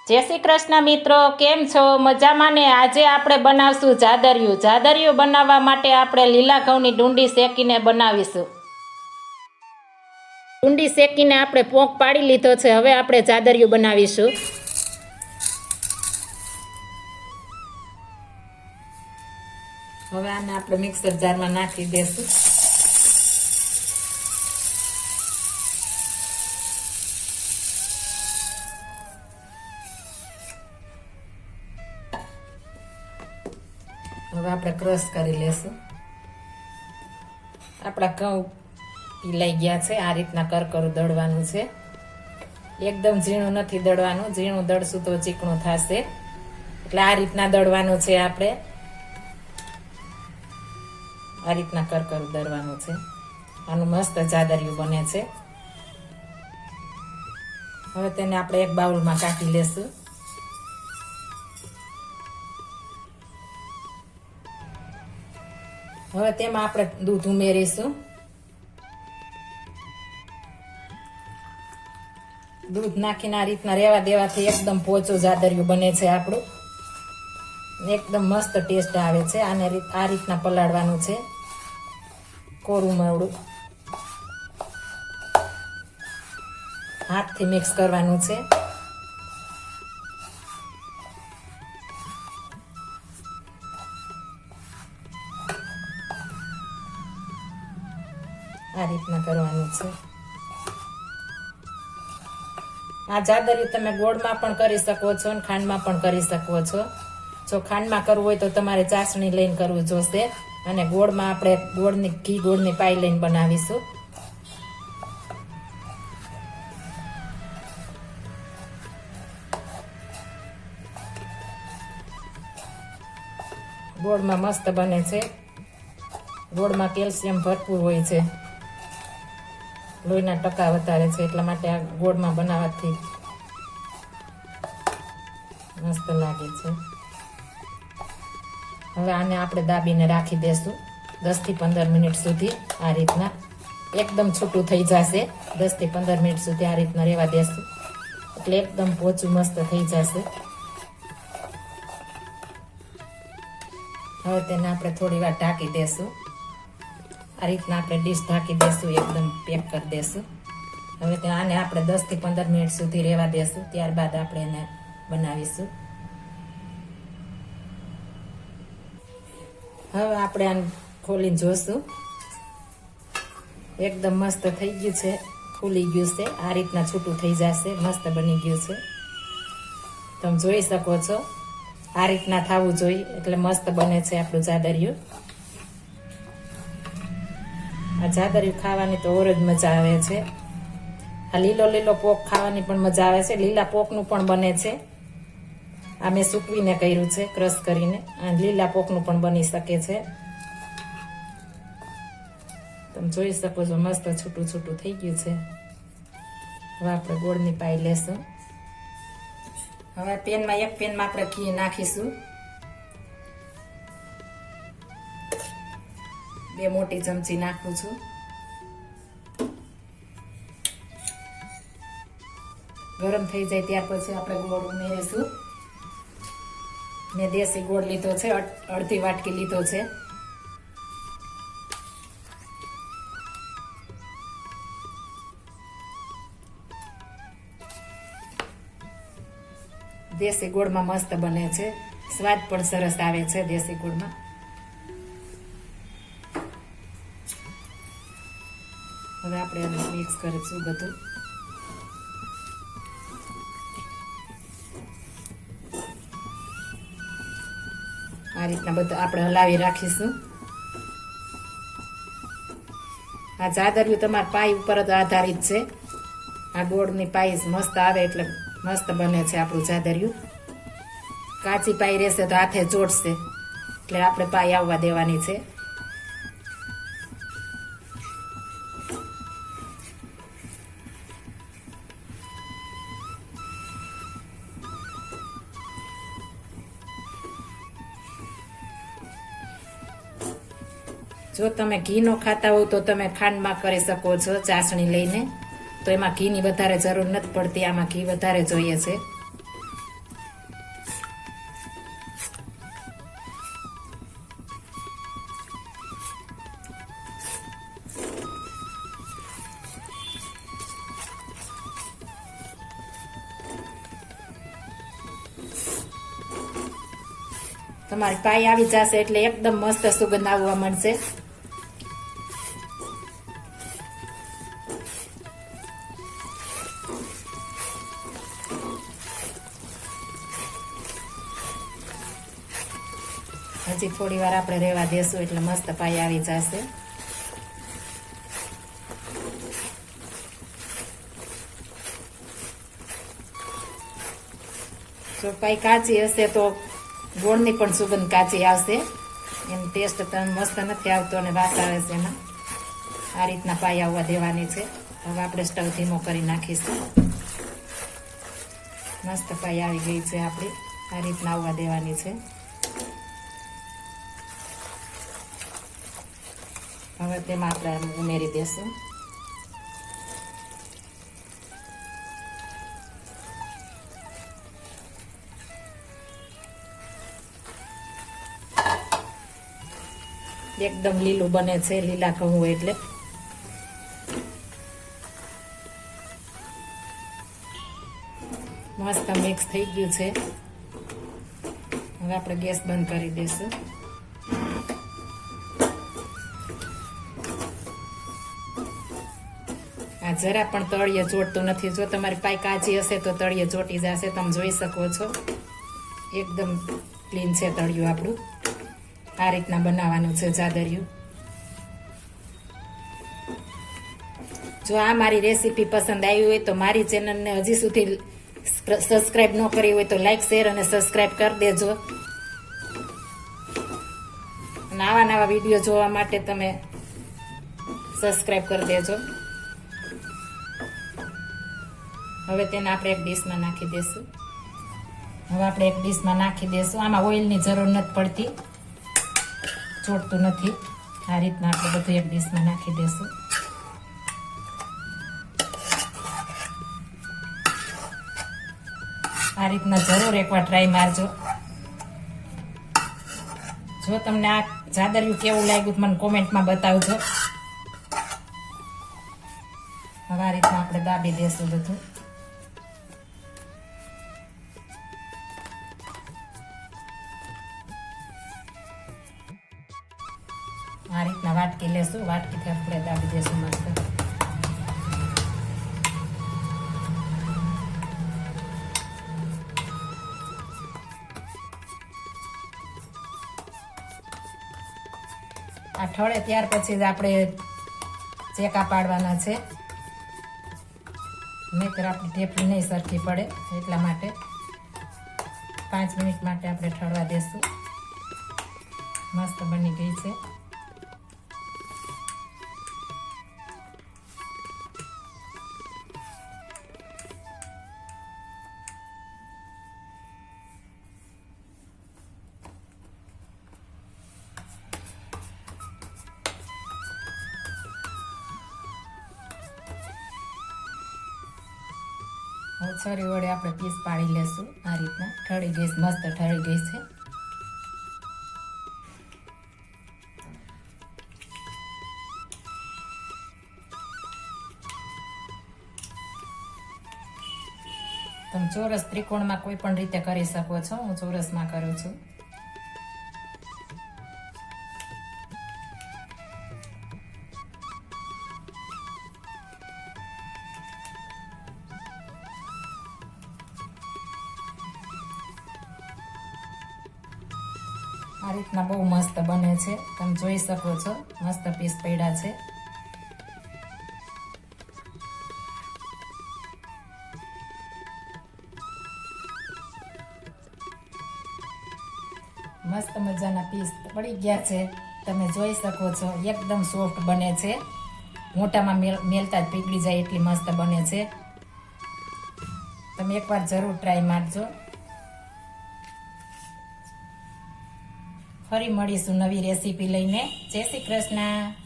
જય શ્રી કૃષ્ણ મિત્રો, કેમ છો? મજામાં ને? આજે આપણે બનાવશું જાદરિયું. જાદરિયું બનાવવા માટે આપણે લીલા ઘઉંની ડુંડી શેકીને બનાવીશું. ડુંડી શેકીને આપણે પોંક પાડી લીધો છે. હવે આપણે જાદરિયું બનાવીશું. હવે આને આપણે મિક્સર જારમાં નાખી દેશું. હવે આપણે ક્રશ કરી લેશું. આપણા ઘઉં પીલાઈ ગયા છે. આ રીતના કરકરું દળવાનું છે. એકદમ ઝીણું નથી દળવાનું. ઝીણું દળશું તો ચીકણું થશે. એટલે આ રીતના દળવાનું છે. આપણે આ રીતના કરકરું દળવાનું છે. આનું મસ્ત જાદરિયું બને છે. હવે તેને આપણે એક બાઉલમાં કાઢી લેશું. હવે તેમાં આપણે દૂધ ઉમેરીશું. દૂધ નાખીને આ રીતના રેવા દેવાથી એકદમ પોચું જાદરિયું બને છે. આપણું એકદમ મસ્ત ટેસ્ટ આવે છે. આને આ રીતના પલાળવાનું છે. કોરું મોડું હાથથી મિક્સ કરવાનું છે. આ રીતના કરવાનું છે. આ જાદરિયું તમે ગોળમાં પણ કરી શકો છો અને ખાંડમાં પણ કરી શકો છો. જો ખાંડમાં કરવું હોય તો તમારે ચાસણી લઈને કરવું જોશે. અને ગોળમાં આપણે ગોળની પાઈ લઈને બનાવીશું. ગોળમાં મસ્ત બને છે. ગોળમાં કેલ્શિયમ ભરપૂર હોય છે. લોહીના ટકા વધારે છે. એટલા માટે આ ગોળમાં બનાવવાથી મસ્ત લાગે છે. હવે આને આપણે દાબીને રાખી દેશું 10 થી 15 મિનિટ સુધી. આ રીતના એકદમ છૂટું થઈ જશે. 10 થી 15 મિનિટ સુધી આ રીતના રહેવા દેશું. એટલે એકદમ પોચું મસ્ત થઈ જશે. હવે તેને આપણે થોડી વાર ઢાંકી દેશું. આ રીતના આપણે ડીશ ઢાંકી દેશું. એકદમ પેક કરી દેશું. હવે આને આપણે 10 થી 15 મિનિટ સુધી રહેવા દેશું. ત્યારબાદ આપણે એને બનાવીશું. હવે આપણે આને ખોલીને જોશું. એકદમ મસ્ત થઈ ગયું છે. ફૂલી ગયું છે. આ રીતના છૂટું થઈ જશે. મસ્ત બની ગયું છે. તમે જોઈ શકો છો. આ રીતના થવું જોઈએ. એટલે મસ્ત બને છે આપણું જાદરિયું. આ જાદરિયું ખાવાની તો ઓર જ મજા આવે છે. આ લીલો પોક ખાવાની પણ મજા આવે છે. લીલા પોકનું પણ બને છે. આ મેં સૂકવીને કર્યું છે, ક્રશ કરીને. આ લીલા પોકનું પણ બની શકે છે. તમે જોઈ શકો છો. મસ્ત છૂટું છૂટું થઈ ગયું છે. હવે આપણે ગોળની પાઈ લેશું. હવે એક પેનમાં આપણે ઘી નાખીશું. 2 મોટી ચમચી નાખું છું. ગરમ થઈ જાય ત્યાર પછી આપણે ગોળ ઉમેરીશું. મેં દેશી ગોળ લીધો છે. અડધી વાટકી લીધો છે. દેશી ગોળમાં મસ્ત બને છે. સ્વાદ પણ સરસ આવે છે દેશી ગોળમાં. હવે આપણે એને મિક્સ કરીશું બધું. આ રીતના બધું આપણે હલાવી રાખીશું. આ જાદરિયું તમારા પાઈ ઉપર જ આધારિત છે. આ ગોળની પાઈ મસ્ત આવે એટલે મસ્ત બને છે આપણું જાદરિયું. કાચી પાઈ રહેશે તો હાથે ચોટશે. એટલે આપણે પાઈ આવવા દેવાની છે. જો તમે ઘી નો ખાતા હો તો તમે ખાંડમાં કરી શકો છો ચાસણી લઈને. તો એમાં ઘીની વધારે જરૂર નથી પડતી. આમાં ઘી વધારે જોઈએ છે. તમારી પાઈ આવી જશે એટલે એકદમ મસ્ત સુગંધ આવવા મળશે. હજી થોડી વાર આપણે રહેવા દેશું એટલે મસ્ત પાઈ આવી જશે. જો પાઈ કાચી હશે તો ગોળની પણ સુગંધ કાચી આવશે. એનો ટેસ્ટ તમે મસ્ત નથી આવતો અને વાસ આવે છે એમાં. આ રીતના પાઈ આવવા દેવાની છે. હવે આપણે સ્ટવ ધીમો કરી નાખીશું. મસ્ત પાઈ આવી ગઈ છે આપણી. આ રીતના આવવા દેવાની છે. હવે તેમાં આપણે ઉમેરી દેશું. એકદમ લીલું બને છે, લીલા ઘઉં એટલે. મસ્ત મિક્સ થઈ ગયું છે. હવે આપણે ગેસ બંધ કરી દઈશું. આ જરા પણ તળિયે ચોટતું નથી. જો તમારી પાઈ કાચી હશે તો તળિયે ચોટી જશે. તમે જોઈ શકો છો એકદમ ક્લીન છે તળિયું આપણું. આ રીતના બનાવવાનું છે જાદરિયું. જો આ મારી રેસીપી પસંદ આવી હોય તો મારી ચેનલને હજી સુધી સબસ્ક્રાઇબ ન કરી હોય તો લાઈક, શેર અને સબસ્ક્રાઇબ કરી દેજો. અને આવા નવા વિડીયો જોવા માટે તમે સબસ્ક્રાઇબ કરી દેજો. હવે તેને આપણે એક ડીશમાં નાખી દેશું. આમાં ઓઇલની જરૂર નથી પડતી, ચોટતું નથી. આ રીતના આપણે બધું એક ડીશમાં નાખી દેશું. આ રીતના જરૂર એકવાર ટ્રાય મારજો. જો તમને આ જાદરિયું કેવું લાગ્યું મને કોમેન્ટમાં બતાવજો. હવે આ રીતના આપણે દાબી દેશું બધું. આ રીતના વાટકી લેશું. વાટકીથી આપણે દાબી દેશું મસ્ત. આ ઠળે ત્યાર પછી જ આપણે ચેકા પાડવાના છે. નહીંતર આપણી ઢેફલી નહીં સરખી પડે. એટલા માટે 5 મિનિટ માટે આપણે ઠળવા દેશું. મસ્ત બની ગઈ છે. હવે છરી વડે આપણે પીસ પાડી લેશું. આ રીતના ઠળી ગઈ, મસ્ત ઠળી ગઈ છે. તમે ચોરસ, ત્રિકોણમાં કોઈ પણ રીતે કરી શકો છો. હું ચોરસમાં કરું છું. આ રીતના બહુ મસ્ત બને છે. તમે જોઈ શકો છો મસ્ત પીસ પડ્યા છે. મસ્ત મજાના પીસ પડી ગયા છે. તમે જોઈ શકો છો એકદમ સોફ્ટ બને છે. મોટામાં મેલતા જ પીગળી જાય એટલી મસ્ત બને છે. તમે એકવાર જરૂર ટ્રાય મારજો. ફરી મળીશું નવી રેસીપી લઈને. જય શ્રી કૃષ્ણ.